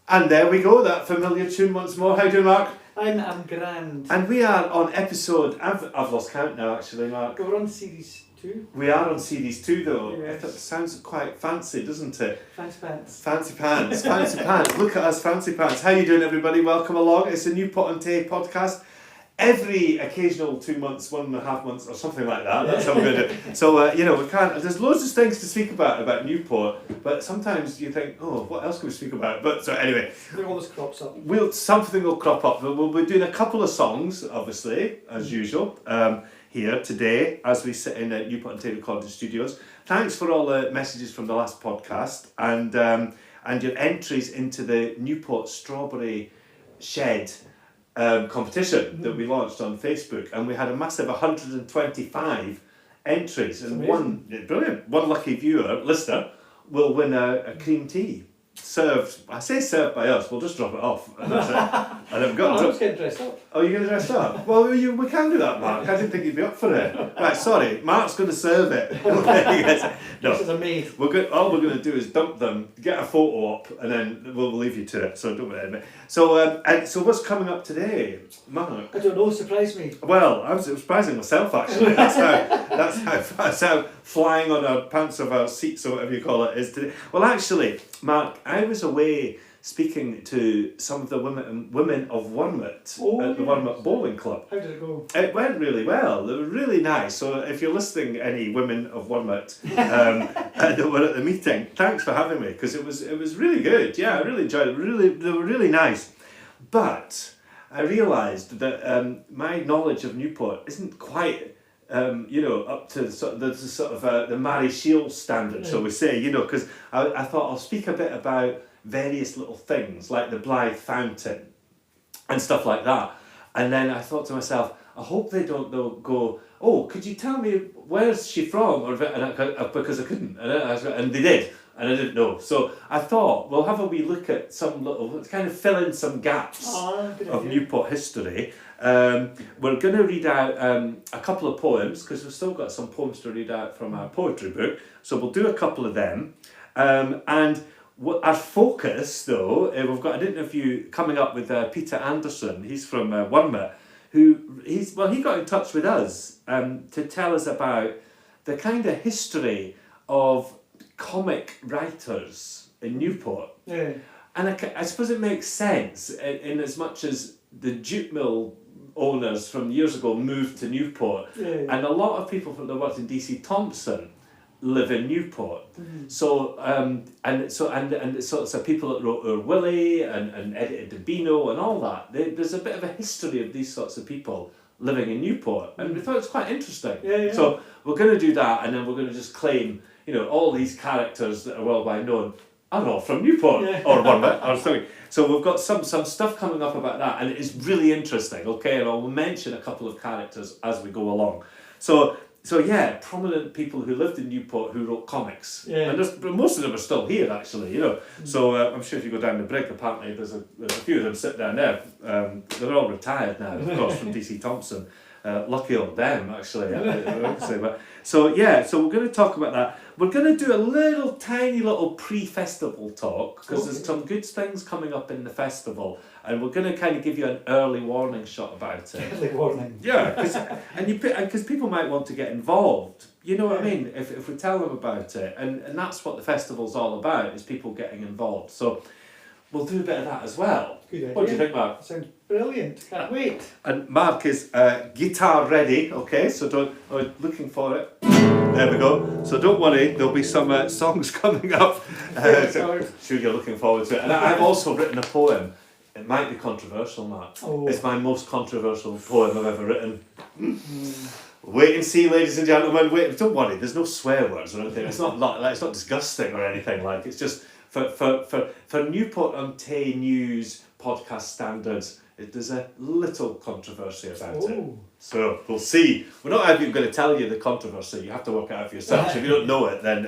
And there we go, that familiar tune once more. How do you, Mark? I'm grand. And we are on episode, I've lost count now actually, Mark. We're on series 2. We are on series 2 though. Yes. It sounds quite fancy, doesn't it? Fancy pants. Fancy pants, fancy pants. Look at us, fancy pants. How you doing, everybody? Welcome along. It's a Newport-on-TayTV podcast. Every occasional 2 months, 1.5 months, or something like that. That's how we're going to do it. So, we can't. There's loads of things to speak about Newport, but sometimes you think, oh, what else can we speak about? But so anyway, It always crops up. Something will crop up. We'll be doing a couple of songs, obviously, as usual, here today as we sit in at Newport-on-TayTV recording studios. Thanks for all the messages from the last podcast and your entries into the Newport Strawberry Shed competition that we launched on Facebook, and we had a massive 125 entries, and one lucky listener will win a cream tea served. I say served by us. We'll just drop it off, and that's it. And I've got. I was getting dressed up. Oh, you're going to dress up? Well, we can do that, Mark. I didn't think you'd be up for it. Right, sorry. Mark's going to serve it. No. This is a maid. All we're going to do is dump them, get a photo up, and then we'll leave you to it. So don't worry. So what's coming up today, Mark? I don't know. Surprise me. Well, I was surprising myself actually. That's how flying on our pants of our seats or whatever you call it is today. Well, actually, Mark, I was away speaking to some of the women of Wormit at the Wormit Bowling Club. How did it go? It went really well. They were really nice. So if you're listening, any women of Wormit that were at the meeting, thanks for having me, because it was really good. Yeah, I really enjoyed it. They were really nice. But I realised that my knowledge of Newport isn't quite up to the Mary Shields standard, shall we say, because I thought I'll speak a bit about various little things like the Blythe Fountain and stuff like that. And then I thought to myself, I hope they don't go, oh, could you tell me where's she from? Because I couldn't, and they did, and I didn't know. So I thought we'll have a wee look at some little, kind of fill in some gaps of Newport history. We're going to read out a couple of poems, because we've still got some poems to read out from our poetry book. So we'll do a couple of them. And our focus, though, we've got an interview coming up with Peter Anderson. He's from Wormit, he got in touch with us to tell us about the kind of history of comic writers in Newport. Yeah. And I suppose it makes sense in as much as the jute mill owners from years ago moved to Newport, and a lot of people that worked in DC Thompson live in Newport. Mm-hmm. So people that wrote Willie and edited Dabino and all that. There's a bit of a history of these sorts of people living in Newport, and we thought it was quite interesting. Yeah. So we're going to do that, and then we're going to just claim, all these characters that are worldwide known are all from Newport or Wormit or something. So we've got some stuff coming up about that, and it is really interesting. Okay, and I'll mention a couple of characters as we go along. So yeah, prominent people who lived in Newport who wrote comics, and most of them are still here actually. So I'm sure if you go down the brig, apparently there's a few of them sit down there. They're all retired now, of course, from DC Thompson. Lucky old them, actually. I would say. But so we're going to talk about that. We're going to do a tiny little pre-festival talk, because there's some good things coming up in the festival, and we're going to kind of give you an early warning shot about it. Early warning. Yeah, because people might want to get involved. You know what I mean? If we tell them about it, and that's what the festival's all about, is people getting involved. So we'll do a bit of that as well. Good idea. What do you think, Mark? Sounds brilliant. Can't wait. And Mark is guitar ready, okay? So looking for it. There we go. So don't worry, there'll be some songs coming up. Sure you're looking forward to it. And I've also written a poem. It might be controversial, Mark. Oh. It's my most controversial poem I've ever written. Wait and see, ladies and gentlemen. Wait, don't worry, there's no swear words or anything. It's not disgusting or anything. It's just for Newport-on-TayTV News podcast standards, there's a little controversy about it. So we'll see. We're not even going to tell you the controversy. You have to work it out for yourselves. If you don't know it, then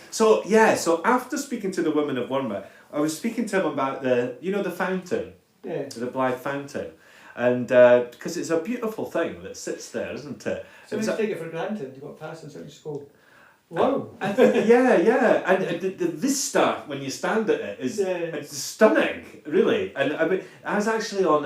so after speaking to the women of Wormit, I was speaking to them about the fountain, the Blythe Fountain, and because it's a beautiful thing that sits there, isn't it? So you take it for granted. You got past in certain school. Wow. Yeah, and the vista when you stand at it is it's stunning, really. And I mean, I was actually on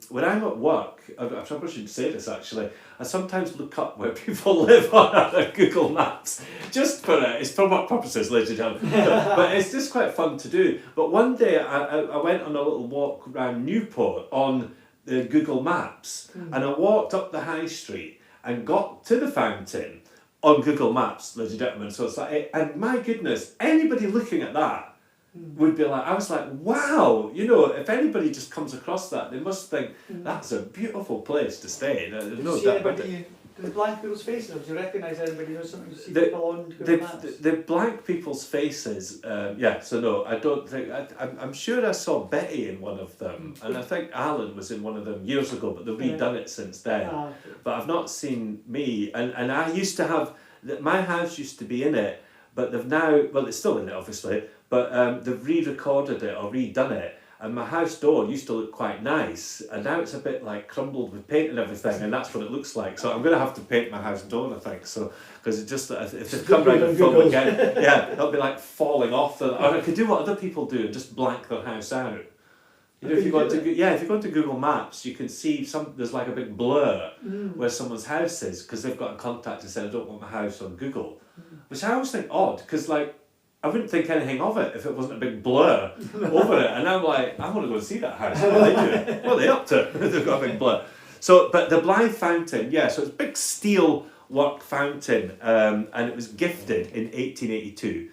when I'm at work. I probably should say this actually. I sometimes look up where people live on Google Maps, just for it's for work purposes, ladies and gentlemen. But it's just quite fun to do. But one day I went on a little walk around Newport on the Google Maps, and I walked up the high street and got to the fountain on Google Maps, ladies and gentlemen. So it's like, and my goodness, anybody looking at that would be like, I was like, wow, you know, if anybody just comes across that, they must think that's a beautiful place to stay. There's no doubt about it. Do they blank people's faces, or do you recognise anybody? You know, something you see people on Google Maps? The blank people's faces, so no, I don't think, I'm sure I saw Betty in one of them, and I think Alan was in one of them years ago, but they've redone it since then. Okay. But I've not seen me, and I used to have, my house used to be in it, but they've now, well, it's still in it obviously, but they've re-recorded it or redone it, and my house door used to look quite nice, and now it's a bit like crumbled with paint and everything, and that's what it looks like. So I'm going to have to paint my house door, I think, so, because it just, if they come round and film again, yeah, it'll be like falling off, or I could do what other people do and just blank their house out. You know, if you go to Google Maps, you can see there's like a big blur where someone's house is, because they've got in contact and said, I don't want my house on Google. Which I always think odd, because like, I wouldn't think anything of it if it wasn't a big blur over it. And I'm like, I want to go and see that house. What are they doing? What are they up to? They've got a big blur. So, but the Blythe Fountain, so it's a big steel work fountain, and it was gifted in 1882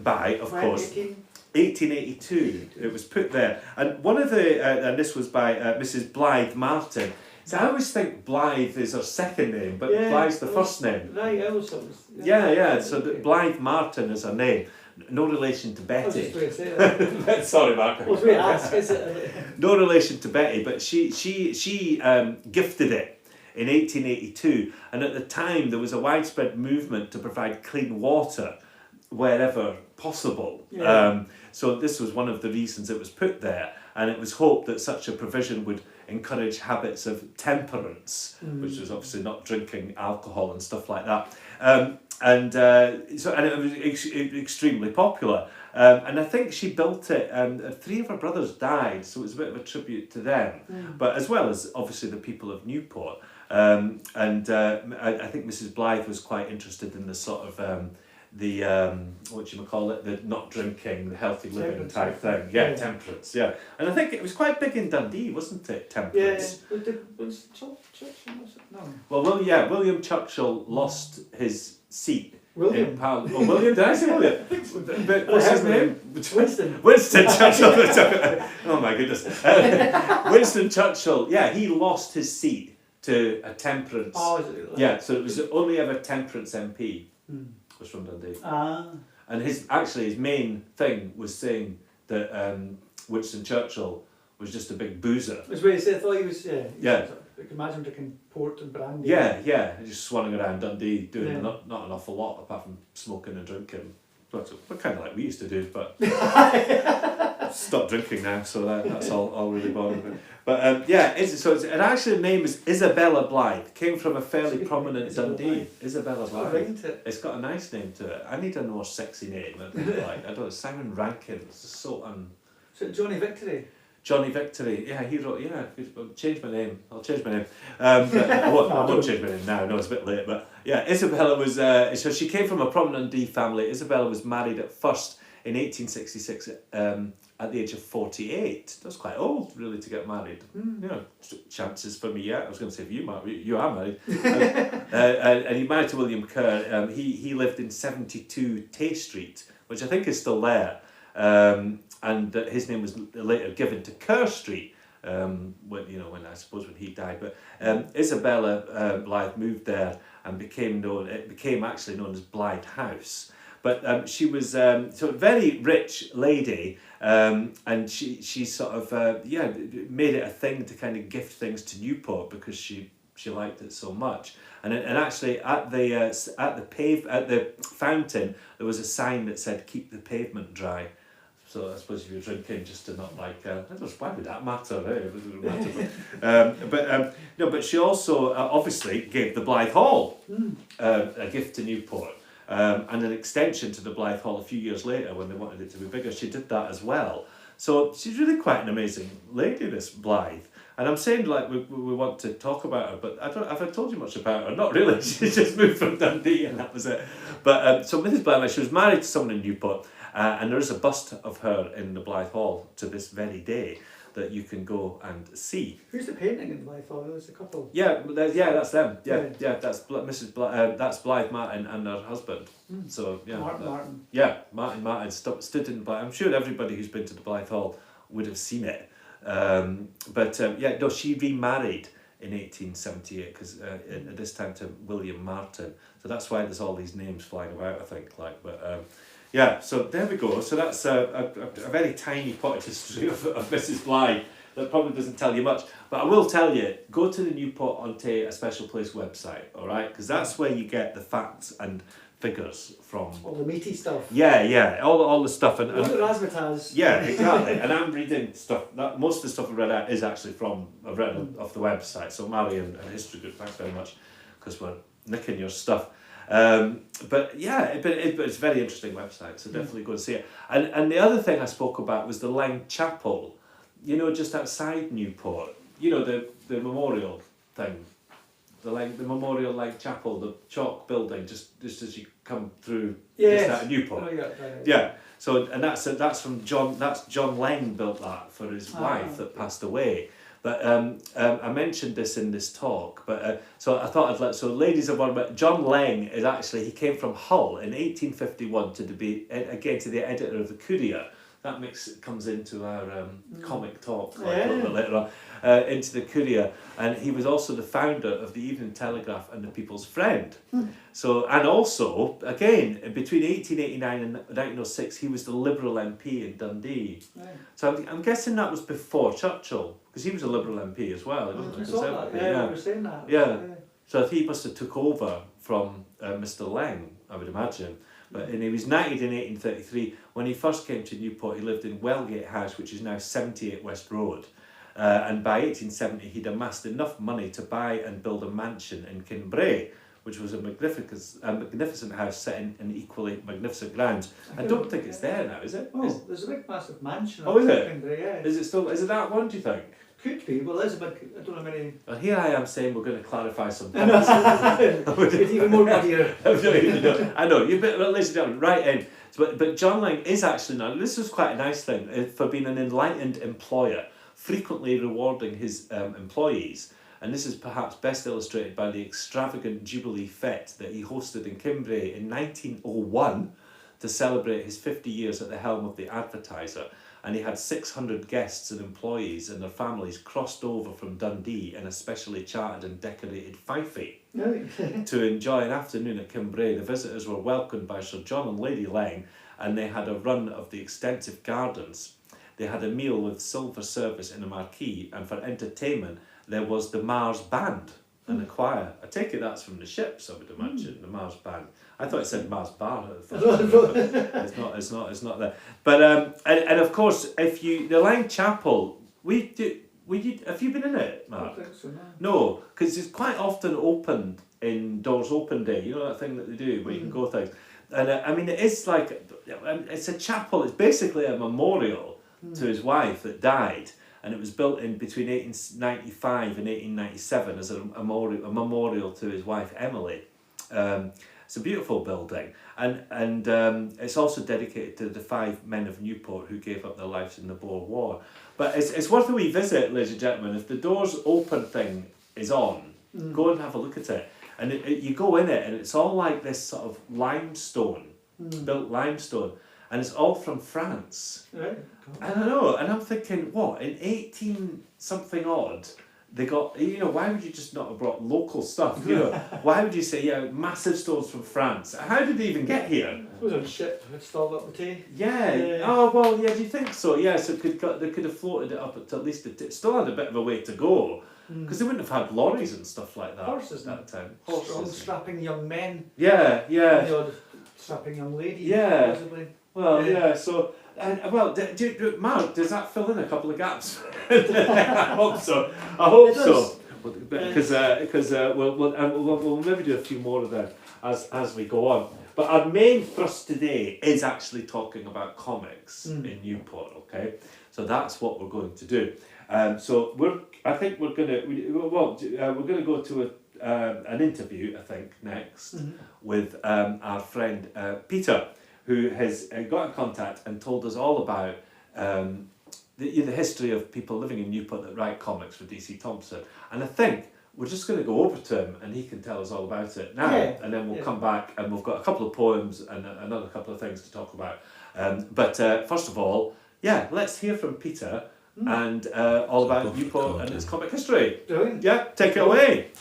by, of course, 1882. It was put there. And one of the, and this was by Mrs. Blythe Martin. So I always think Blythe is her second name, but Blythe's the first name. Right, I always thought it was... Yeah, so Blythe Martin is her name. No relation to Betty. I was just going to say that. Sorry, Mark. I was going to ask, is it? No relation to Betty, but she gifted it in 1882, and at the time there was a widespread movement to provide clean water wherever possible. Yeah. So this was one of the reasons it was put there, and it was hoped that such a provision would encourage habits of temperance, which was obviously not drinking alcohol and stuff like that. And it was extremely popular. And I think she built it, and 3 of her brothers died, so it was a bit of a tribute to them. But as well as obviously the people of Newport. I think Mrs. Blythe was quite interested in the sort of the the not drinking, the healthy living type thing. Yeah, temperance. Yeah, and I think it was quite big in Dundee, wasn't it? Temperance. Yeah. Was Churchill? Was it? No. Well, William Churchill lost his seat. William. In Parliament. Oh, William? Did I say William? But what's his name? Winston. Winston Churchill. Oh my goodness. Winston Churchill. Yeah, he lost his seat to a temperance. Oh, is it? Yeah, so it was only ever temperance MP. Was from Dundee. And his main thing was saying that Winston Churchill was just a big boozer. I was going to say, I thought he was, Yeah. I can imagine drinking port and brandy. Yeah, just swanning around Dundee doing not an awful lot apart from smoking and drinking. What kind of like we used to do, but stopped drinking now, so that's all really boring. But it actually the name is Isabella Blythe. Came from a fairly prominent Dundee. Isabella Blythe. It's got a nice name to it. I need a more sexy name. I don't know, Simon Rankin. It's so So Johnny Victory. Johnny Victory, he wrote, I'll change my name. I won't change my name now, no, it's a bit late, but Isabella was, so she came from a prominent Dundee family. Isabella was married at first in 1866 at the age of 48. That's quite old, really, to get married. Chances for me, I was going to say, if you are married. And he married to William Kerr. He lived in 72 Tay Street, which I think is still there. And his name was later given to Kerr Street when he died. But Isabella Blythe moved there and became known as Blythe House. But she was a very rich lady, and she sort of made it a thing to kind of gift things to Newport because she liked it so much. And actually at the fountain there was a sign that said "Keep the pavement dry." So I suppose if you're drinking just to not like, I don't know, why would that matter? It doesn't matter. But she also obviously gave the Blythe Hall a gift to Newport. and an extension to the Blythe Hall a few years later when they wanted it to be bigger. She did that as well. So she's really quite an amazing lady, this Blythe. And I'm saying like we want to talk about her, but I don't have I told you much about her? Not really. She just moved from Dundee and that was it. But so Mrs. Blythe, she was married to someone in Newport, and there is a bust of her in the Blythe Hall to this very day that you can go and see. Who's the painting in Blythe Hall? There's a couple. Yeah, that's them. Yeah, Right. yeah, that's Mrs. That's Blythe Martin and her husband. So yeah, Martin. yeah, Martin stood in Blythe. I'm sure everybody who's been to the Blythe Hall would have seen it. Yeah, no, she remarried in 1878 because at this time to William Martin. So that's why there's all these names flying about, I think. Yeah, so there we go. So that's a very tiny potted history of Mrs. Blythe that probably doesn't tell you much. But I will tell you, go to the Newport-on-Tay A Special Place website, all right? Because that's where you get the facts and figures from. All the meaty stuff. Yeah, all the stuff. All the razzmatazz. Yeah, exactly. And I'm reading stuff, most of the stuff I've read out is actually I've read off the website. So Mally and History Group, thanks very much, because we're nicking your stuff. But yeah, but it's a very interesting website, so definitely go and see it. And the other thing I spoke about was the Lang Chapel, you know, just outside Newport. You know, the memorial thing, the Memorial Lang Chapel, the chalk building, just as you come through just out of Newport. Oh, yeah. Yeah. So and that's from John. That's John Lang built that for his wife that passed away. But I mentioned this in this talk, but so I thought I'd let, so ladies of Wormit, John Lang is actually, he came from Hull in 1851 to be, again, to the editor of the Courier. That comes into our comic talk a little bit later on, into the Courier, and he was also the founder of the Evening Telegraph and the People's Friend. So, and also, again, between 1889 and 1906, he was the Liberal MP in Dundee. So I'm guessing that was before Churchill, because he was a Liberal MP as well. I saw that, we were saying that. Yeah. So he must have took over from Mr. Lang, I would imagine. And he was knighted in 1833. When he first came to Newport, he lived in Wellgate House, which is now 78 West Road. And by 1870, he'd amassed enough money to buy and build a mansion in Kinbray, which was a magnificent house set in equally magnificent grounds. I don't think it's there now, is it? Oh, there's a big massive mansion. Oh, is it? Kinbray, yeah. Is it that one, do you think? Could be. Well, there's a big, I don't know many. Well, here I am saying we're going to clarify some things. It's even more muddier. I know, you better, ladies and gentlemen, right in. But John Lang is actually, now this is quite a nice thing, for being an enlightened employer, frequently rewarding his employees. And this is perhaps best illustrated by the extravagant Jubilee Fete that he hosted in Kinbray in 1901 to celebrate his 50 years at the helm of the Advertiser. And he had 600 guests and employees and their families crossed over from Dundee in a specially chartered and decorated fifey to enjoy an afternoon at Kinbray. The visitors were welcomed by Sir John and Lady Lang, and they had a run of the extensive gardens. They had a meal with silver service in a marquee, and for entertainment there was the Mars Band and a choir. I take it that's from the ships, I would imagine, the Mars Band. I thought it said Mars Bar at the first. It's not there. But and of course, the Lang Chapel, have you been in it, Mark? I don't think so, No, because it's quite often opened in Doors Open Day. You know that thing that they do where you can go things. And I mean, it is like, it's a chapel. It's basically a memorial to his wife that died. And it was built in between 1895 and 1897 as a memorial to his wife Emily. It's a beautiful building, and it's also dedicated to the 5 men of Newport who gave up their lives in the Boer War. But it's worth a wee visit, ladies and gentlemen. If the Doors Open thing is on, go and have a look at it. And you go in it, and it's all like this sort of limestone, built limestone. And it's all from France. Right. I don't know, and I'm thinking, what, in 18 something odd, they got, you know, why would you just not have brought local stuff, you know? Why would you say, yeah, massive stones from France? How did they even get here? It was on a ship, installed up the Tay. Yeah, oh, well, yeah, do you think so? Yeah, so they could have floated it up at least, it still had a bit of a way to go, because they wouldn't have had lorries and stuff like that. Horses at that time. Strong, strapping young men. Yeah. And the odd strapping young lady. Yeah. Possibly. Well, yeah, so, Mark, does that fill in a couple of gaps? I hope so. because we'll maybe do a few more of them as we go on. But our main thrust today is actually talking about comics in Newport. Okay, so that's what we're going to do. So we're going to go to an interview, I think, next with our friend Peter, who has got in contact and told us all about the history of people living in Newport that write comics for DC Thomson. And I think we're just going to go over to him and he can tell us all about it now. And then we'll come back and we've got a couple of poems and another couple of things to talk about. But first of all, let's hear from Peter and all about Newport and its comic history. Brilliant. Yeah, take it away.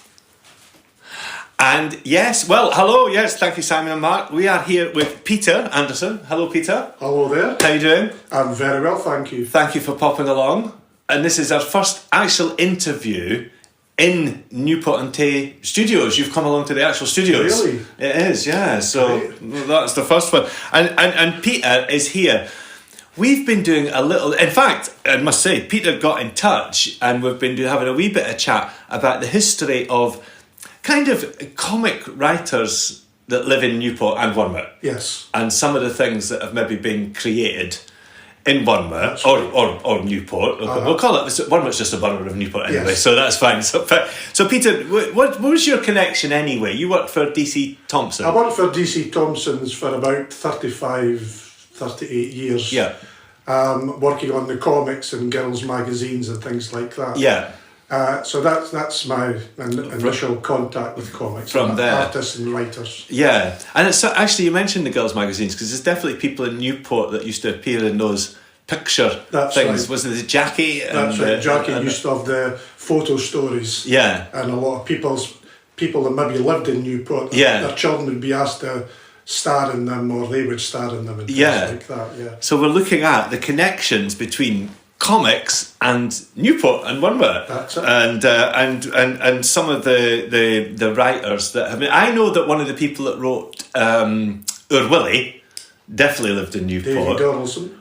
And hello, thank you, Simon and Mark. We are here with Peter Anderson. Hello, Peter. Hello there. How are you doing? I'm very well, thank you. Thank you for popping along. And this is our first actual interview in Newport-on-Tay studios. You've come along to the actual studios. Really? It is, yeah. So that's the first one. And Peter is here. We've been doing a little... In fact, I must say, Peter got in touch and we've been having a wee bit of chat about the history of kind of comic writers that live in Newport and Wormit. Yes. And some of the things that have maybe been created in Wormit or Newport. We'll call it... Wormit's just a borough of Newport anyway, so that's fine. So Peter, what was your connection anyway? You worked for DC Thomson. I worked for DC Thomson's for about 38 years. Yeah. Working on the comics and girls' magazines and things like that. Yeah. So that's my initial contact with comics. From there. Artists and writers. Yeah. And it's actually, you mentioned the girls' magazines, because there's definitely people in Newport that used to appear in those picture things. Right. Wasn't it Jackie? That's right. Jackie used to have the photo stories. Yeah. And a lot of people that maybe lived in Newport, their children would be asked to star in them, or they would star in them and things like that. Yeah. So we're looking at the connections between comics and Newport and Wormit. That's it. And some of the writers that have been... I know that one of the people that wrote Willie definitely lived in Newport.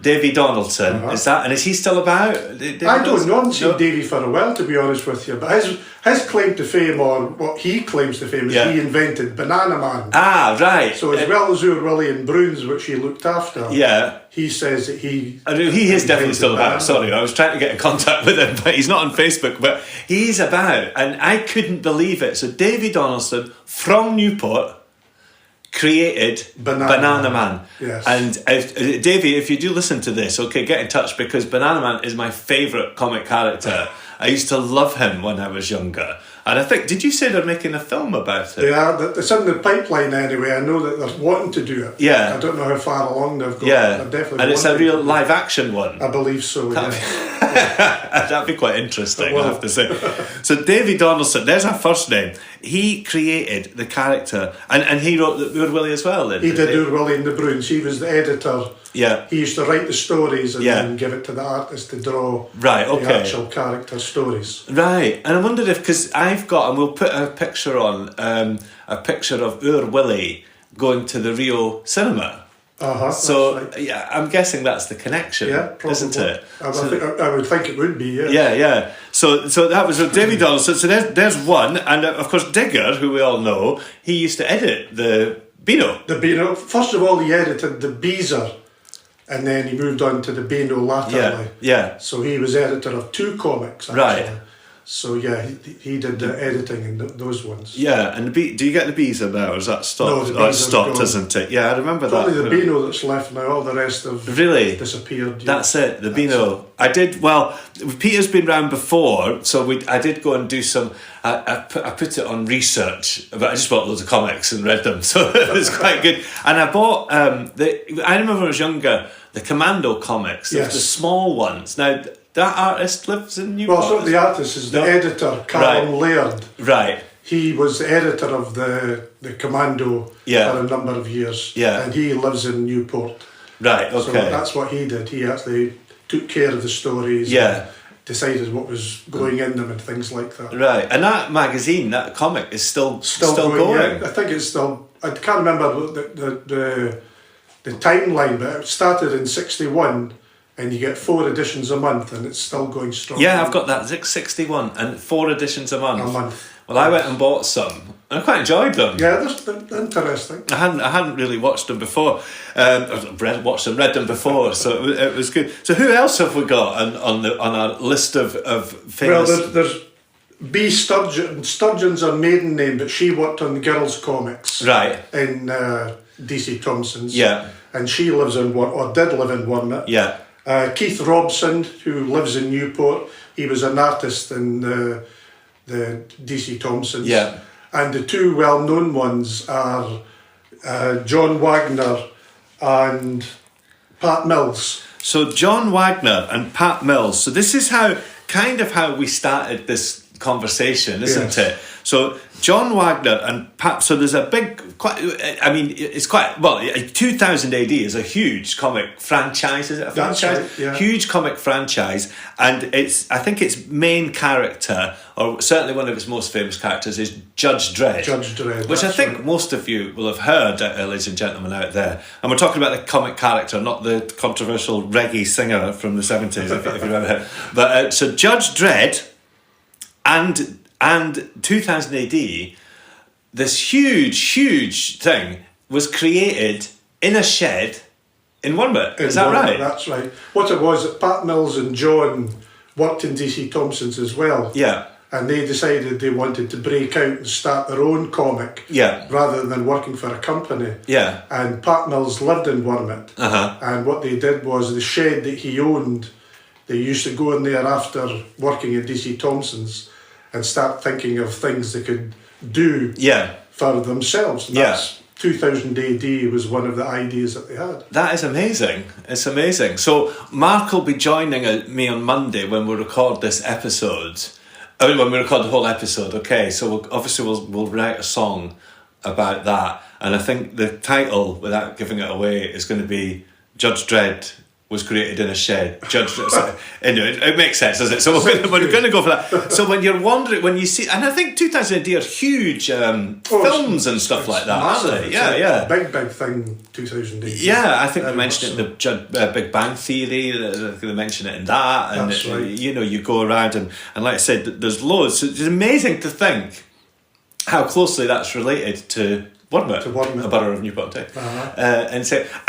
Davy Donaldson. Is he still about? I don't know. I haven't seen Davy for a while, to be honest with you. But his claim to fame, or what he claims to fame, is he invented Banana Man. Ah, right. So as well as Willie and Bruins, which he looked after, he says that he is definitely still about. Sorry, I was trying to get in contact with him, but he's not on Facebook. But he's about, and I couldn't believe it. So Davy Donaldson from Newport created Banana Man. Yes. And Davey, if you do listen to this, get in touch, because Banana Man is my favourite comic character. I used to love him when I was younger. And I think, did you say they're making a film about it? They are. It's in the pipeline anyway. I know that they're wanting to do it. Yeah. I don't know how far along they've got. Yeah. They're definitely and it's a real live action one. I believe so, That'd be quite interesting, I have to say. So Davy Donaldson, there's our first name. He created the character, and he wrote the Willie as well. He did Willie and the Bruins. He was the editor. Yeah. He used to write the stories and then give it to the artist to draw the actual character stories. Right. And I wondered if, because I've got, and we'll put a picture on, a picture of Willie going to the Rio cinema. So right. I'm guessing that's the connection, isn't it? I would think it would be, Yeah. So that was with Davy Donaldson. So there's one, and of course Digger, who we all know, he used to edit the Beano. The Beano. First of all, he edited the Beezer, and then he moved on to the Beano latterly. Yeah. So he was editor of 2 comics, actually. Right. So he did the editing in those ones. Yeah, and do you get the Beezer now, or is that stopped? No, it's stopped, isn't it? Yeah, I remember that. Only the Beano that's left now, all the rest have disappeared. That's it, the Beano. I did, well, Peter's been round before, so I did go and do some, I put it on research, but I just bought loads of comics and read them, so it was quite good. And I bought, I remember when I was younger, the Commando comics, the small ones. Now, that artist lives in Newport? Well, it's not the artist, it's the editor, Callum Laird. Right. He was the editor of the Commando for a number of years. Yeah. And he lives in Newport. Right, okay. So that's what he did. He actually took care of the stories. And decided what was going in them and things like that. Right. And that magazine, that comic, is still going? Yeah. I think it's still... I can't remember the timeline, but it started in 1961. and you get 4 editions a month, and it's still going strong. Yeah, I've got that 61 and 4 editions a month. A month. Well, I went and bought some. I quite enjoyed them. Yeah, they're interesting. I hadn't really watched them before. Read them before, so it was good. So who else have we got on our list of famous? Well, there's B. Sturgeon. Sturgeon's her maiden name, but she worked on the girls' comics. Right. In DC Thompson's. Yeah. And she lives in or did live in Wormit. Yeah. Keith Robson, who lives in Newport, he was an artist in the DC Thompsons. Yeah. And the 2 well-known ones are John Wagner and Pat Mills. So John Wagner and Pat Mills. So this is how we started this conversation, isn't it? So John Wagner and Pat. So there's a big, 2000 AD is a huge comic franchise. Is it a franchise? That's right, yeah. Huge comic franchise, and I think its main character, or certainly one of its most famous characters, is Judge Dredd. Judge Dredd, which I think right. most of you will have heard, ladies and gentlemen out there. And we're talking about the comic character, not the controversial reggae singer from the 70s, if you remember him. But so Judge Dredd and 2000 AD, this huge thing was created in a shed in Wormit. Is that right? That's right. What it was, that Pat Mills and John worked in DC Thompson's as well. Yeah. And they decided they wanted to break out and start their own comic. Yeah. Rather than working for a company. Yeah. And Pat Mills lived in Wormit. Uh-huh. And what they did was the shed that he owned, they used to go in there after working at DC Thompson's and start thinking of things they could do for themselves. And that's 2000 AD was one of the ideas that they had. That is amazing. It's amazing. So Mark will be joining me on Monday when we record this episode. When we record the whole episode, okay. So we'll write a song about that, and I think the title, without giving it away, is going to be Judge Dredd was created in a shed. Anyway, it makes sense, doesn't it? So we're going to go for that. So when you're wondering, when you see, and I think 2000 AD are huge films and stuff like that, aren't they? Yeah. Big thing, 2000 AD. Yeah, I think they mentioned it in the Big Bang Theory. They mention it in that, and that's right. You go around and like I said, there's loads. So it's amazing to think how closely that's related to Wormit, a borough of Newport-on-TayTV. Uh-huh.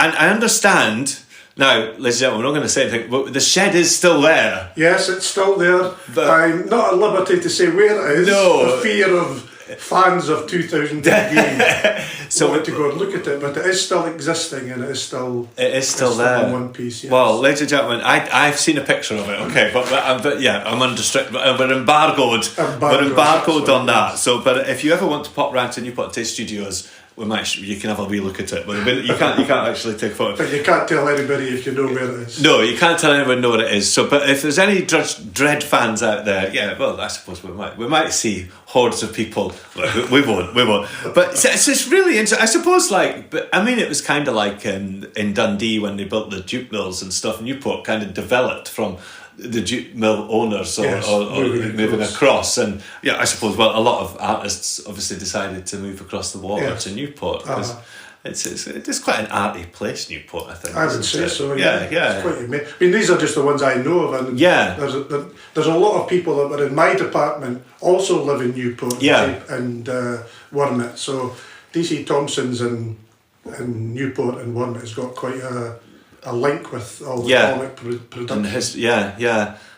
And I understand. Now, ladies and gentlemen, we're not going to say anything, but the shed is still there. Yes, it's still there. But I'm not at liberty to say where it is. No. For fear of fans of 2000 AD so want to go and look at it, but it is still existing and it is still there in one piece. Yes. Well, ladies and gentlemen, I've seen a picture of it. Okay, but I'm under strict. We're embargoed. We're embargoed on that. So, but if you ever want to pop round to Newport-on-TayTV Studios, you can have a wee look at it, but you can't actually take photos. But you can't tell anybody if you know where it is. No, you can't tell anyone where it is. So, but if there's any Dredd fans out there, I suppose we might see hordes of people. We won't. But it's really interesting. I suppose, it was kind of like in Dundee when they built the jute mills and stuff. Newport kind of developed from the jute mill owners or moving across, and I suppose a lot of artists obviously decided to move across the water to Newport because it's quite an arty place, Newport, I think. I would say so. Yeah. It's quite amazing. I mean, these are just the ones I know of, and there's a lot of people that were in my department also live in Newport and Wormit. So DC Thompson's and Newport and Wormit has got quite a link with all the comic production.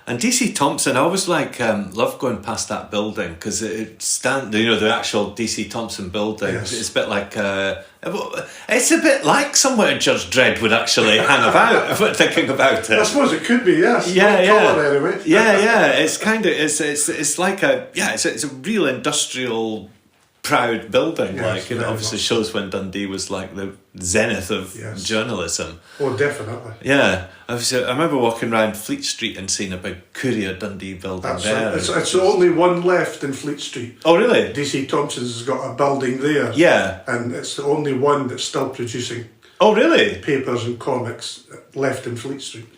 And DC Thompson, I always love going past that building because it stands. The actual DC Thompson building. Yes. It's a bit like it's a bit like somewhere Judge Dredd would actually hang about. If we're thinking about it, I suppose it could be. Yes. Colour, anyway. It's kind of it's like it's a real industrial, proud building. Yes, It obviously shows when Dundee was like the zenith of journalism. Oh, definitely. Yeah, I remember walking around Fleet Street and seeing a big Courier Dundee building. That's there. Right. It's the only one left in Fleet Street. Oh, really? DC Thompson's has got a building there. Yeah. And it's the only one that's still producing. Oh, really? Papers and comics left in Fleet Street.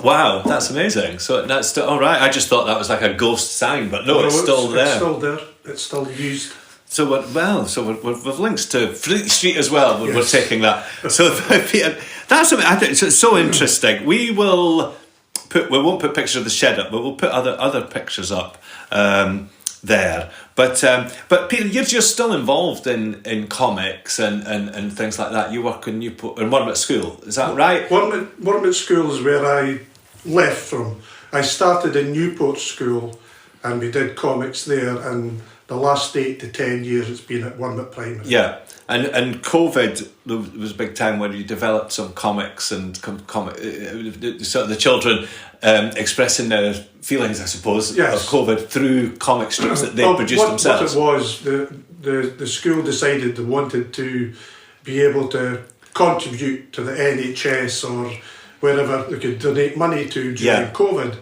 Wow, that's amazing. So that's still all right. I just thought that was like a ghost sign, but no, it's still there. It's still there. It's still used. So we've links to Fleet Street as well. We're taking that. So that's something I think it's so interesting. We won't put pictures of the shed up, but we'll put other pictures up there. But Peter, you're still involved in comics and things like that. You work in Newport in Wormit School, is that right? Wormit School is where I left from. I started in Newport School, and we did comics there, and the last 8 to 10 years it's been at Wormit Primary. Yeah, and COVID, there was a big time when you developed some comics and sort of the children expressing their feelings, I suppose, of COVID through comic strips that they produced themselves. What it was, the school decided they wanted to be able to contribute to the NHS or wherever they could donate money to during COVID.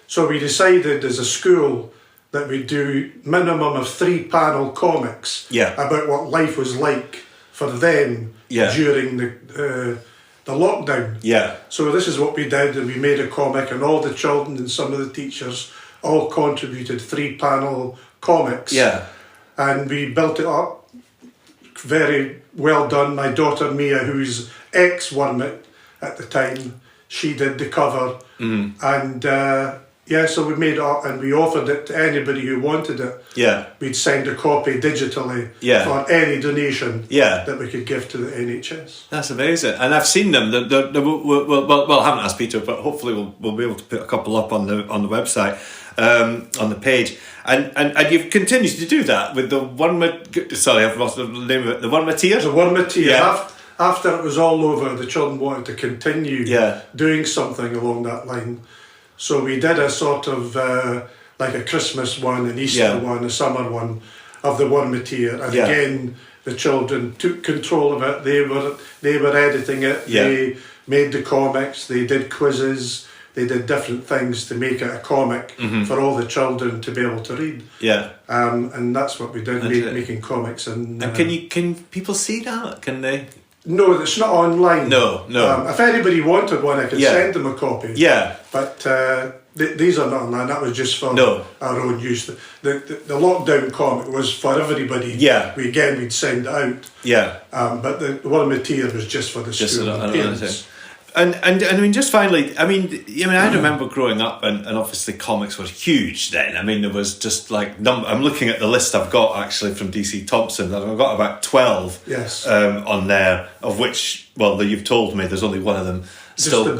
So we decided as a school that we do minimum of 3 panel comics about what life was like for them during the lockdown. Yeah. So this is what we did, and we made a comic, and all the children and some of the teachers all contributed 3 panel comics. Yeah. And we built it up. Very well done. My daughter Mia, who's ex-Wormit at the time, she did the cover. And so we made it up and we offered it to anybody who wanted it. Yeah. We'd send a copy digitally for any donation that we could give to the NHS. That's amazing. And I've seen them. Well, I haven't asked Peter, but hopefully we'll be able to put a couple up on the website, on the page. And you've continued to do that with the Wormit. Sorry, I've lost the name of it. The Wormiteer? The Wormiteer. Yeah. After it was all over, the children wanted to continue doing something along that line. So we did a sort of like a Christmas one, an Easter one, a summer one of the Wormiteer. And again, the children took control of it. They were editing it. They made the comics. They did quizzes. They did different things to make it a comic for all the children to be able to read. Yeah. And that's what we did, making comics. And can people see that? Can they? No, it's not online. No. If anybody wanted one, I could send them a copy. Yeah. But these are not online. That was just for our own use. The lockdown comic was for everybody. Yeah. We'd send it out. Yeah. But the Wormiteer was just for the school and parents. And I mean, just finally, I remember growing up, and obviously comics were huge then. I mean, there was just like I'm looking at the list I've got actually from DC Thompson, and I've got about 12 on there, of which, well, you've told me there's only one of them still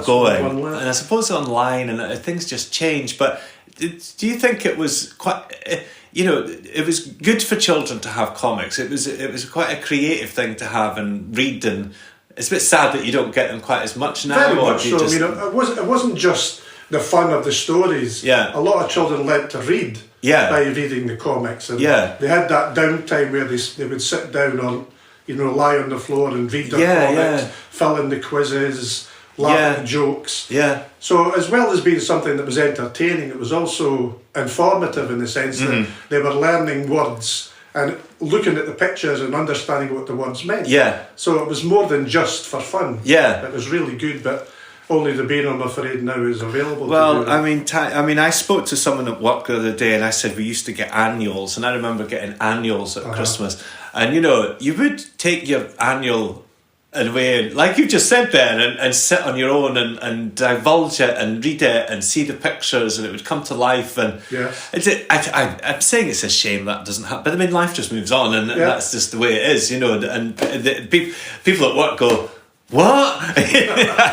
going. And I suppose online and things just change. But do you think it was quite? It was good for children to have comics. It was quite a creative thing to have and read and. It's a bit sad that you don't get them quite as much now. Very much so. It wasn't just the fun of the stories. Yeah. A lot of children learnt to read by reading the comics. And they had that downtime where they would sit down or, lie on the floor and read their comics, fill in the quizzes, laugh at jokes. Yeah. So as well as being something that was entertaining, it was also informative in the sense that they were learning words and looking at the pictures and understanding what the words meant. Yeah. So it was more than just for fun. Yeah. It was really good, but only the Beano, I'm afraid, now is available. Well, I spoke to someone at work the other day and I said we used to get annuals, and I remember getting annuals at Christmas. And, you would take your annual away, like you just said there, and sit on your own and divulge it and read it and see the pictures, and it would come to life. And I'm saying it's a shame that doesn't happen, but I mean, life just moves on, and that's just the way it is, and people at work go, what?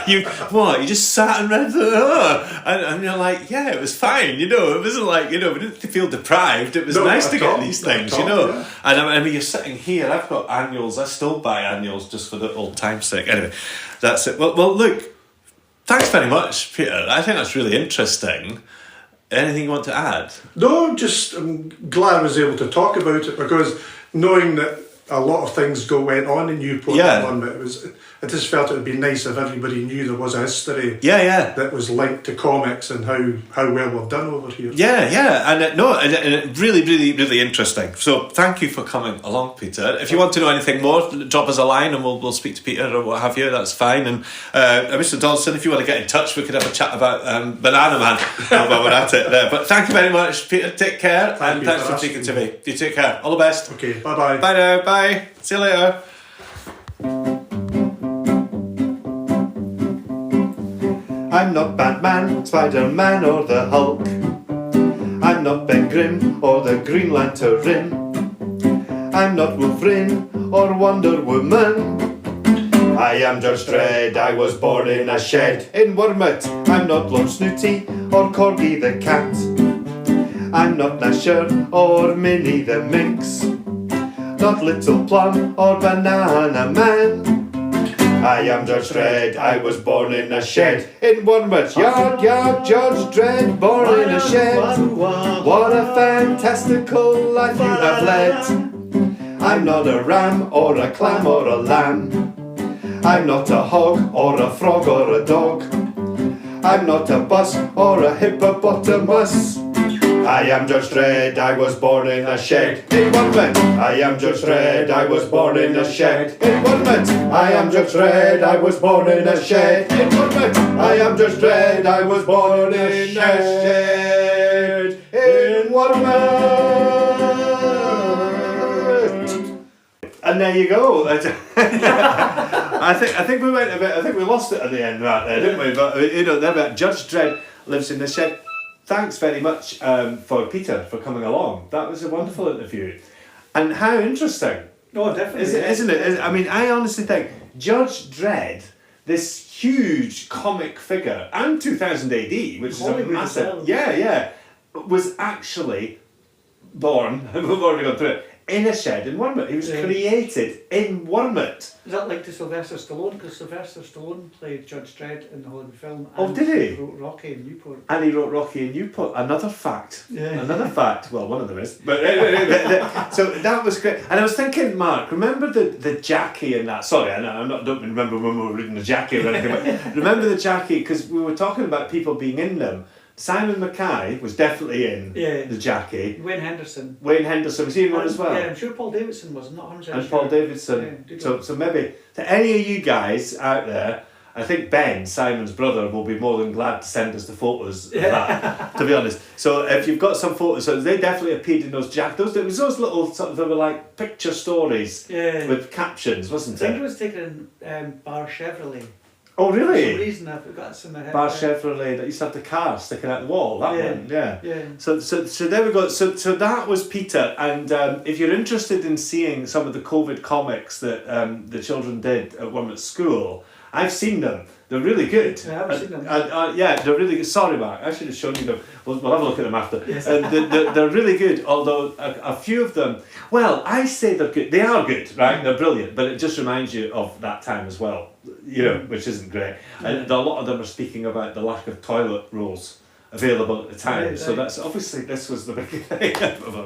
You just sat and read and you're like, yeah, it was fine, it wasn't like, we didn't feel deprived. It was nice to get these things, And I mean, you're sitting here, I've got annuals, I still buy annuals just for the old time's sake. Anyway, that's it. Well, look, thanks very much, Peter. I think that's really interesting. Anything you want to add? No, I'm glad I was able to talk about it, because knowing that a lot of things went on in Newport and Wormit. I just felt it would be nice if everybody knew there was a history that was linked to comics and how well we've done over here. And really, really, really interesting. So thank you for coming along, Peter. If you want to know anything more, drop us a line and we'll speak to Peter or what have you. That's fine. And Mr. Dodson, if you want to get in touch, we could have a chat about Banana Man while we're at it there. But thank you very much, Peter. Take care, and thanks for speaking to me. You take care. All the best. Okay, bye-bye. Bye now. Bye. See you later. I'm not Batman, Spider-Man or the Hulk. I'm not Ben Grimm or the Green Lantern. I'm not Wolverine or Wonder Woman. I am Judge Dredd, I was born in a shed in Wormit. I'm not Lord Snooty or Corgi the cat. I'm not Gnasher or Minnie the Minx. Not Little Plum or Banana Man. I am Judge Dredd, I was born in a shed in Wormit. Yard, yard, Judge Dredd, born in a shed. What a fantastical life you have led. I'm not a ram or a clam or a lamb. I'm not a hog or a frog or a dog. I'm not a bus or a hippopotamus. I am Judge Dredd, I was born in a shed in Wormit. I am Judge Dredd, I was born in a shed in Wormit. I am Judge Dredd, I was born in a shed in Wormit. I am Judge Dredd, I was born in a shed in Wormit. And there you go. I think we went a bit. I think we lost it at the end right there, didn't we? But you know, there Judge Dredd lives in the shed. Thanks very much for Peter for coming along. That was a wonderful interview, and how interesting. Oh, definitely, isn't it? I mean, I honestly think Judge Dredd, this huge comic figure, and 2000 AD, which is a massive, was actually born. We've already gone through it. In a shed in Wormit. He was created in Wormit. Is that like to Sylvester Stallone? Because Sylvester Stallone played Judge Dredd in the Hollywood film. Oh, did he? He wrote Rocky in Newport. And he wrote Rocky in Newport. Another fact. Yeah. Another fact. Well, one of them is. But so that was great. And I was thinking, Mark, remember the Jackie in that? Sorry, don't remember when we were reading the Jackie or anything. But remember the Jackie because we were talking about people being in them. Simon Mackay was definitely in the Jackie. Wayne Henderson. Was he in one as well? Yeah, I'm sure Paul Davidson was. I'm not 100% sure. And Paul Davidson. Yeah, so maybe to any of you guys out there, I think Ben, Simon's brother, will be more than glad to send us the photos of that, to be honest. So if you've got some photos, so they definitely appeared in those It was those little, they were like picture stories with captions, wasn't it? I think it was taken in Bar Chevrolet. Oh really? For some reason I forgot some of my head. Bar Chevrolet that used to have the car sticking out the wall. That one, yeah. So there we go. So that was Peter. And if you're interested in seeing some of the COVID comics that the children did at Wormit School, I've seen them. They're really good. I haven't seen them. They're really good. Sorry, Mark, I should have shown you them. We'll have a look at them after. Yes. They're really good, although a few of them, well, I say they're good. They are good, right? They're brilliant, but it just reminds you of that time as well, you know, which isn't great. And a lot of them are speaking about the lack of toilet rolls available at the time. Right. So that's obviously this was the big thing.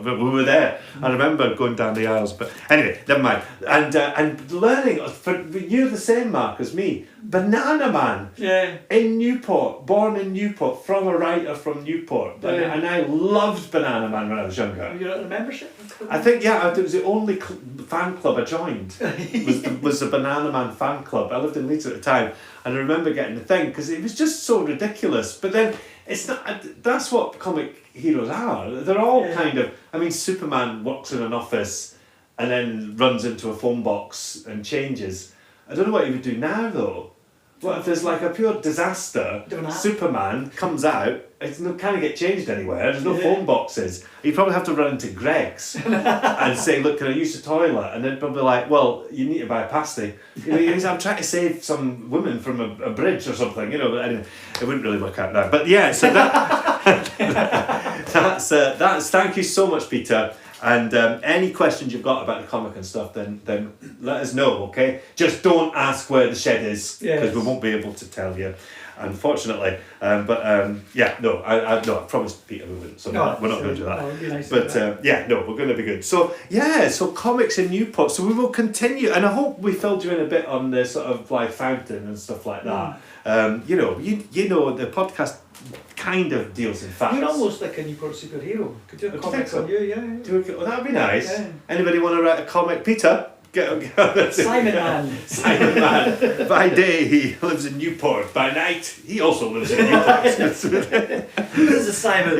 We were there. I remember going down the aisles, but anyway, never mind. And learning you're the same, Mark, as me. Banana Man. Yeah. In Newport, born in Newport, from a writer from Newport, and I loved Banana Man when I was younger. You're at a membership? I think it was the only fan club I joined. was the Banana Man fan club. I lived in Leeds at the time, and I remember getting the thing because it was just so ridiculous. But then it's not. That's what comic heroes are. They're all kind of. I mean, Superman works in an office, and then runs into a phone box and changes. I don't know what he would do now though. What if there's like a pure disaster? Superman comes out, it's not kind of get changed anywhere. There's no phone boxes. You probably have to run into Greg's and say, "Look, can I use the toilet?" And then probably like, "Well, you need to buy a pasty." You know, I'm trying to save some women from a bridge or something. You know, but anyway, it wouldn't really work out now. But yeah, so that that's thank you so much, Peter. And any questions you've got about the comic and stuff, then let us know, okay? Just don't ask where the shed is, because we won't be able to tell you, unfortunately. I promised Peter we wouldn't, so we're not going to do that. It'd be nice But we're going to be good. So comics in Newport. So we will continue, and I hope we filled you in a bit on the sort of like fountain and stuff like that. You know, the podcast kind of deals in facts. You're almost like a Newport superhero. Could do a comic on you, yeah. That'd be nice. Yeah. Anybody want to write a comic? Peter? Simon Man. Simon Man. By day he lives in Newport. By night he also lives in Newport. Who is a Simon?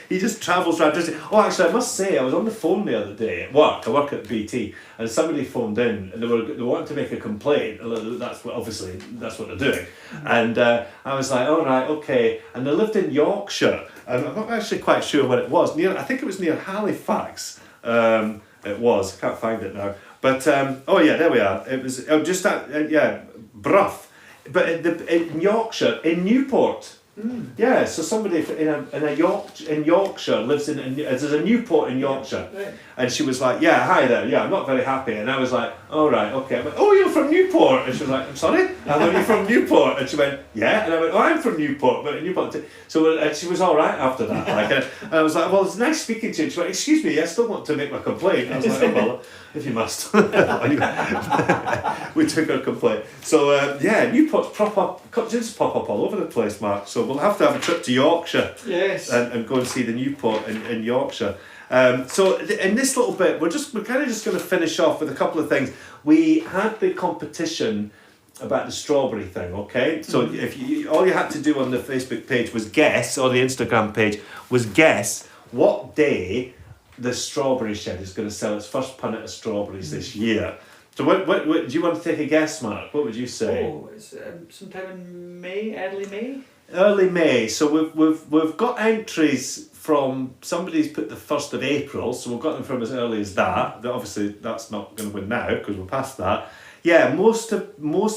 He just travels around. Oh, actually, I must say, I was on the phone the other day at work. I work at BT, and somebody phoned in, and they wanted to make a complaint. That's what they're doing. And I was like, all right, okay. And they lived in Yorkshire, and I'm not actually quite sure what it was. I think it was near Halifax. It was. I can't find it now. But there we are. It was just that. Brough. But in Yorkshire, in Newport. Yeah, so somebody in Yorkshire lives there's a Newport in Yorkshire, right. And she was like, yeah, hi there, yeah, I'm not very happy, and I was like, all right, okay. I went, oh, you're from Newport, and she was like, I'm sorry, I went, you're from Newport, and she went, yeah, and I went, oh, I'm from Newport, but Newport. So and she was all right after that, and I was like, well, it's nice speaking to you. And she went, excuse me, I still want to make my complaint. And I was like, oh well, if you must. We took her complaint. So Newport's just pop up all over the place, Mark. So we'll have to have a trip to Yorkshire. Yes. And go and see the Newport in Yorkshire. So in this little bit, we're kind of just going to finish off with a couple of things. We had the competition about the strawberry thing, okay? So all you had to do on the Facebook page was guess, or the Instagram page was guess what day the strawberry shed is going to sell its first punnet of strawberries this year. So what do you want to take a guess, Mark? What would you say? Oh, it's sometime in May, early May. Early May. So we've got entries from somebody's put the 1st of April, so we've got them from as early as that. Obviously that's not going to win now because we're past that. Yeah, most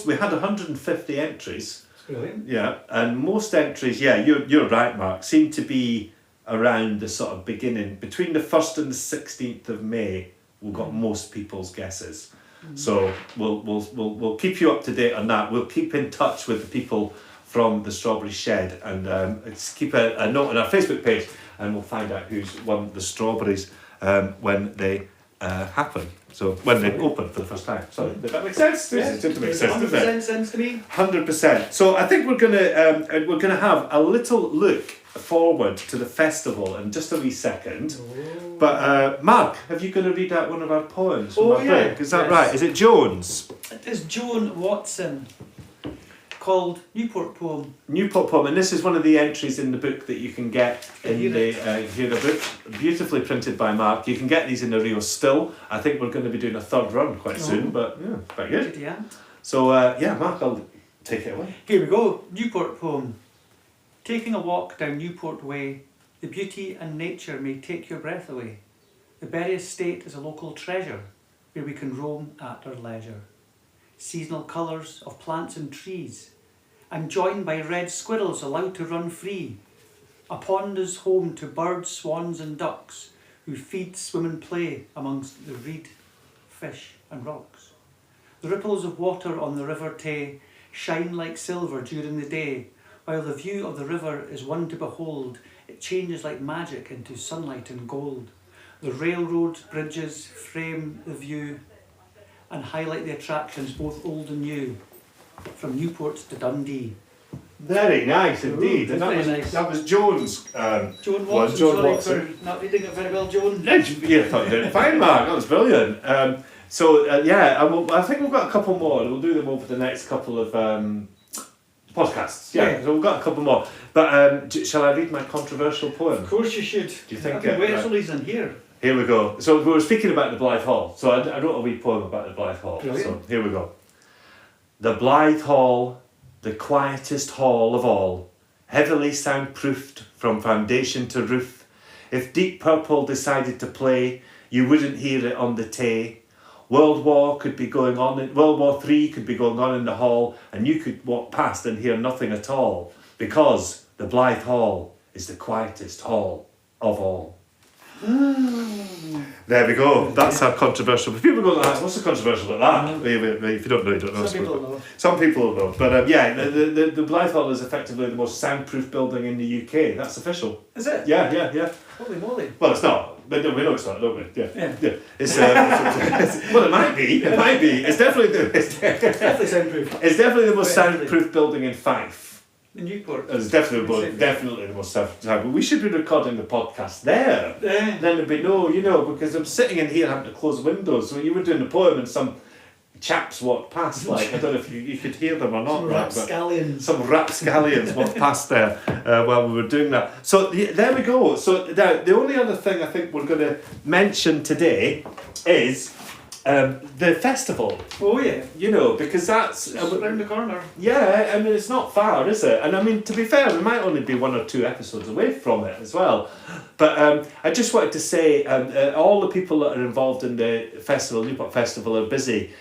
we had 150 entries. That's brilliant. Yeah, and most entries, you're right, Mark, seem to be around the sort of beginning between the 1st and the 16th of May. We've got most people's guesses. So we'll keep you up to date on that. We'll keep in touch with the people from the Strawberry Shed, and let's keep a note on our Facebook page, and we'll find out who's won the strawberries when they happen. So when they open for the first time. Sorry, does that make sense? Yes, it seems to make sense, doesn't it? 100% sense to me. 100%. So I think we're gonna have a little look forward to the festival in just a wee second. Oh. But Mark, have you going to read out one of our poems from our book? Is that right? Is it Joan's? It is Joan Watson, called Newport Poem. Newport Poem, and this is one of the entries in the book that you can get in the book, beautifully printed by Mark. You can get these in the Rio still. I think we're going to be doing a third run quite soon, but yeah, quite good. Yeah. So Mark, I'll take it away. Here we go. Newport Poem. Taking a walk down Newport Way, the beauty and nature may take your breath away. The Berry Estate is a local treasure where we can roam at our leisure. Seasonal colours of plants and trees, and joined by red squirrels allowed to run free. A pond is home to birds, swans and ducks who feed, swim and play amongst the reed, fish and rocks. The ripples of water on the River Tay shine like silver during the day. While the view of the river is one to behold, it changes like magic into sunlight and gold. The railroad bridges frame the view and highlight the attractions both old and new, from Newport to Dundee. Very nice indeed. Ooh, And nice. that was Joan's Joan Watson, Joan sorry Watson. for not reading it very well, Joan. Yeah, I thought you did it fine, Mark. That was brilliant. I think we've got a couple more. We'll do them over the next couple of podcasts. Yeah, so we've got a couple more. But shall I read my controversial poem? Of course you should. Do you think? Wesley's in here. Here we go. So we were speaking about the Blythe Hall. So I wrote a wee poem about the Blythe Hall. Brilliant. So here we go. The Blythe Hall, the quietest hall of all, heavily soundproofed from foundation to roof. If Deep Purple decided to play, you wouldn't hear it on the Tay. World War III could be going on in the hall, and you could walk past and hear nothing at all, because the Blythe Hall is the quietest hall of all. There we go. That's how controversial. But people go, what's so controversial about that? If you don't know, you don't know. Some people know. Some people know. But the Blythe Hall is effectively the most soundproof building in the UK. That's official. Is it? Yeah. Holy moly. Well, it's not. But we know it's not, don't we? Yeah. It's, well, it might be. It might be. It's definitely Definitely soundproof. It's definitely the most soundproof building in Fife. In Newport. It's definitely the most soundproof. But we should be recording the podcast there. Yeah. Then there'd be because I'm sitting in here having to close windows. So you were doing the poem and some chaps walked past, like, I don't know if you could hear them or not. Some right, rapscallions. Some rapscallions walked past there while we were doing that. So there we go. So now, the only other thing I think we're going to mention today is the festival. Oh yeah. Because that's around the corner. Yeah, I mean it's not far, is it? And I mean, to be fair, we might only be 1 or 2 episodes away from it as well. But I just wanted to say, all the people that are involved in the festival, Newport Festival, are busy,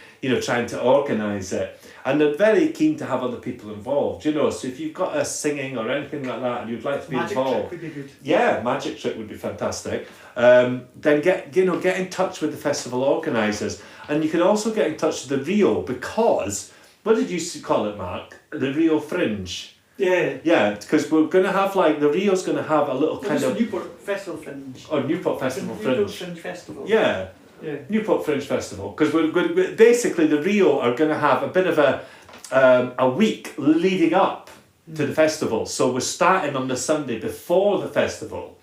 trying to organise it. And they're very keen to have other people involved, So if you've got a singing or anything like that and you'd like to be Magic involved. trick would be good. Yeah, magic trick would be fantastic. Then get in touch with the festival organisers. And you can also get in touch with the Rio because, what did you call it, Mark? The Rio Fringe. Yeah. Yeah, because we're going to have the Rio's going to have a little kind of... Newport Festival Fringe. Or Newport Festival Fringe. Newport Fringe Festival. Yeah. Newport Fringe Festival, because we're basically the Rio are going to have a bit of a week leading up to the festival. So we're starting on the Sunday before the festival,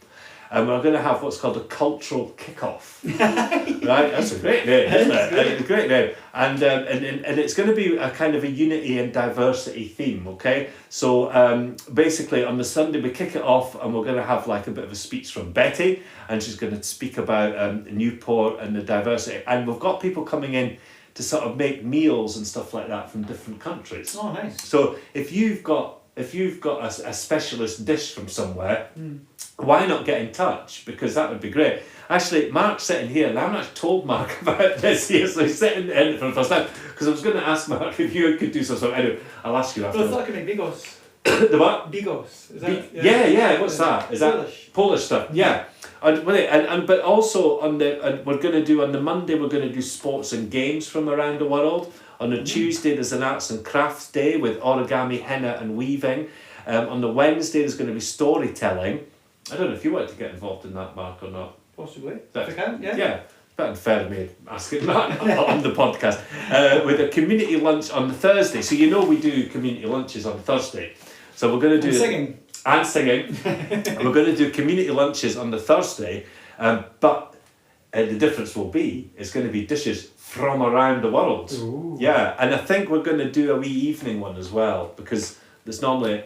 and we're going to have what's called a cultural kick-off. Right, that's a great name, isn't it? A great name, and it's going to be a kind of a unity and diversity theme. Okay, so basically on the Sunday we kick it off, and we're going to have a bit of a speech from Betty, and she's going to speak about Newport and the diversity, and we've got people coming in to sort of make meals and stuff like that from different countries. Oh, nice. So if you've got a specialist dish from somewhere, why not get in touch? Because that would be great. Actually, Mark's sitting here, and I haven't actually told Mark about this here, so he's sitting in for the first time. Because I was going to ask Mark if you could do something. Anyway, I'll ask you after. Well, I thought I could make bigos. The what? Bigos. Is that? Yeah. What's that? Is Polish. that Polish stuff? Yeah. But also on we're going to do on the Monday we're going to do sports and games from around the world. On the Tuesday there's an arts and crafts day with origami, henna and weaving. On the Wednesday there's going to be storytelling. I don't know if you want to get involved in that, Mark, or not. Possibly. If I can, yeah. Yeah. Better fair to me asking that on the podcast. With a community lunch on the Thursday. So we do community lunches on Thursday. So we're going to do singing. And singing. We're going to do community lunches on the Thursday, but the difference will be it's going to be dishes from around the world. Ooh. Yeah, and I think we're going to do a wee evening one as well, because there's normally,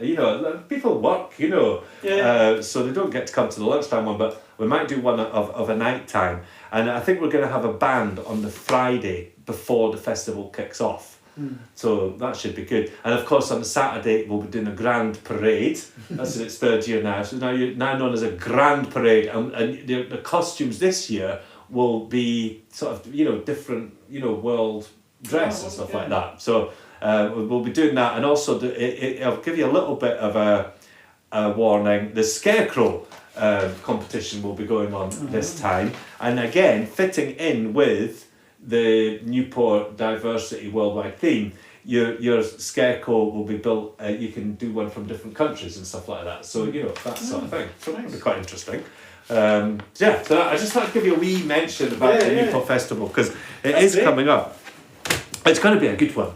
people work, so they don't get to come to the lunchtime one, but we might do one of a night time. And I think we're going to have a band on the Friday before the festival kicks off. So that should be good. And of course on the Saturday we'll be doing a grand parade. That's in its 3rd year now. So now known as a grand parade. And the costumes this year will be sort of, different, world dress and stuff like that. So we'll be doing that. And also I'll give you a little bit of a warning. The Scarecrow competition will be going on this time. And again, fitting in with the Newport Diversity Worldwide theme, your scarecrow will be built, you can do one from different countries and stuff like that. So, that sort of thing. So that'll be quite interesting. So I just thought I'd give you a wee mention about the Newport Festival, because it's coming up. It's going to be a good one.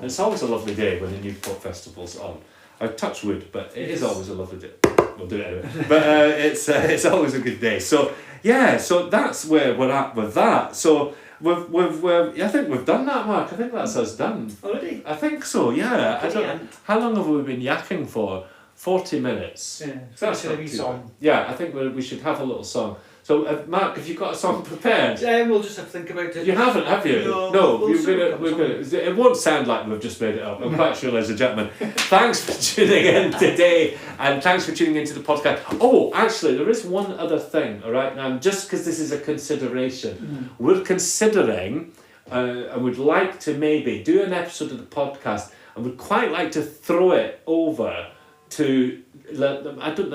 It's always a lovely day when the Newport Festival's on. I touch wood, but it is always a lovely day. We'll do it anyway. But it's always a good day. So, so that's where we're at with that. So, I think we've done that, Mark. I think that's us done. Already? I think so, yeah. How long have we been yakking for? 40 minutes. Yeah, So that's a not wee too song. bad. Yeah, I think we should have a little song. So, Mark, have you got a song prepared? We'll just have to think about it. You haven't, have you? No, we're gonna. It won't sound like we've just made it up. I'm quite sure, ladies and gentlemen. Thanks for tuning in today, and thanks for tuning into the podcast. Oh, actually, there is one other thing. All right, now just because this is a consideration, we're considering, and would like to maybe do an episode of the podcast, and would quite like to throw it over to, I don't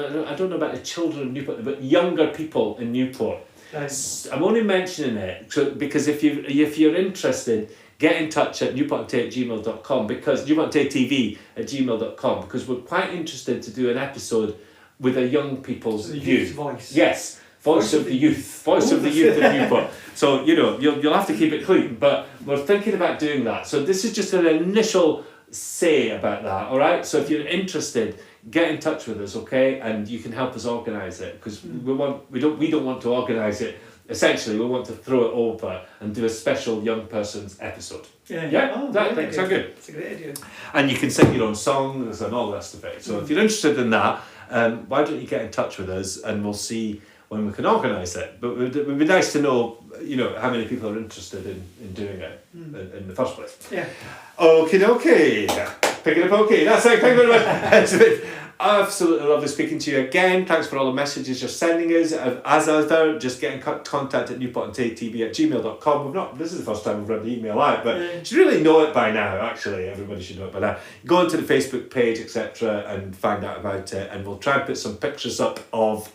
know about the children of Newport, but younger people in Newport. Right. I'm only mentioning it because if you're interested, get in touch at Newport-on-TayTV because Newport-on-TayTV@gmail.com because we're quite interested to do an episode with a young people's view. Voice. Yes, voice of the youth of Newport. So you'll have to keep it clean, but we're thinking about doing that. So this is just an initial say about that. All right. So if you're interested, get in touch with us, okay, and you can help us organise it because we don't want to organise it. Essentially, we want to throw it over and do a special young person's episode. Yeah. Oh, that sounds good. It's a great idea. And you can sing your own songs and all the rest of it. So if you're interested in that, why don't you get in touch with us and we'll see when we can organise it. But it would be nice to know, how many people are interested in doing it in the first place. Yeah. Okie dokie. Pick it up, okay. That's it. Thank you very much. It's been absolutely lovely speaking to you again. Thanks for all the messages you're sending us. As ever, just get in contact at Newport-on-TayTV@gmail.com. This is the first time we've read the email out, but you should really know it by now, actually. Everybody should know it by now. Go onto the Facebook page, etc., and find out about it. And we'll try and put some pictures up of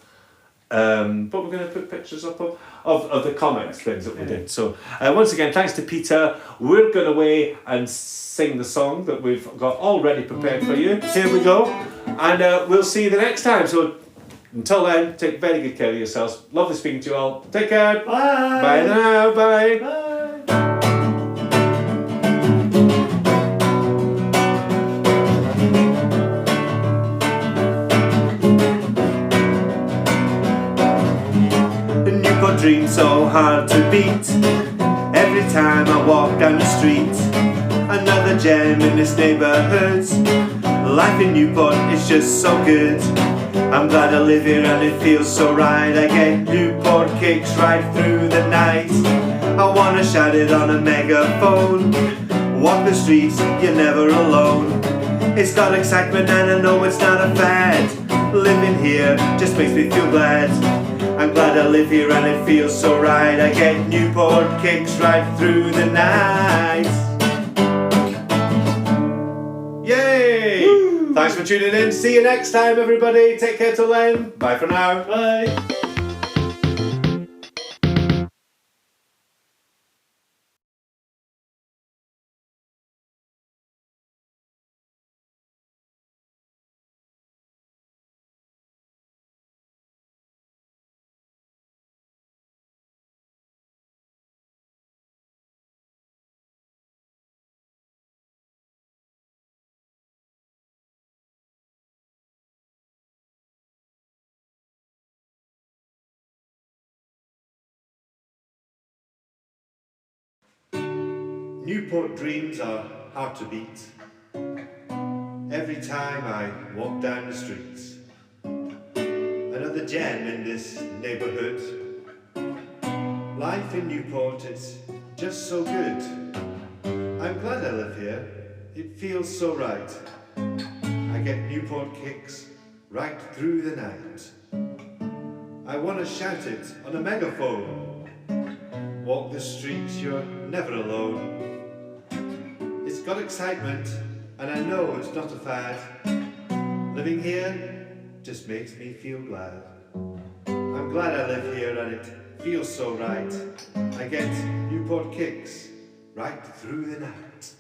what we're going to put pictures up of the comics things that we did. So once again, thanks to Peter. We're going away and sing the song that we've got already prepared for you. Here we go, and we'll see you the next time. So until then, take very good care of yourselves. Lovely speaking to you all. Take care. Bye. Bye now. Bye. Bye. Dream so hard to beat. Every time I walk down the street, another gem in this neighbourhood. Life in Newport is just so good. I'm glad I live here and it feels so right. I get Newport kicks right through the night. I wanna shout it on a megaphone. Walk the streets, you're never alone. It's got excitement and I know it's not a fad. Living here just makes me feel glad. I'm glad I live here and it feels so right. I get Newport kicks right through the night. Yay! Woo. Thanks for tuning in. See you next time, everybody. Take care till then. Bye for now. Bye. Newport dreams are hard to beat. Every time I walk down the streets, another gem in this neighbourhood. Life in Newport is just so good. I'm glad I live here, it feels so right. I get Newport kicks right through the night. I want to shout it on a megaphone. Walk the streets, you're never alone. It's got excitement, and I know it's not a fad. Living here just makes me feel glad. I'm glad I live here and it feels so right. I get Newport kicks right through the night.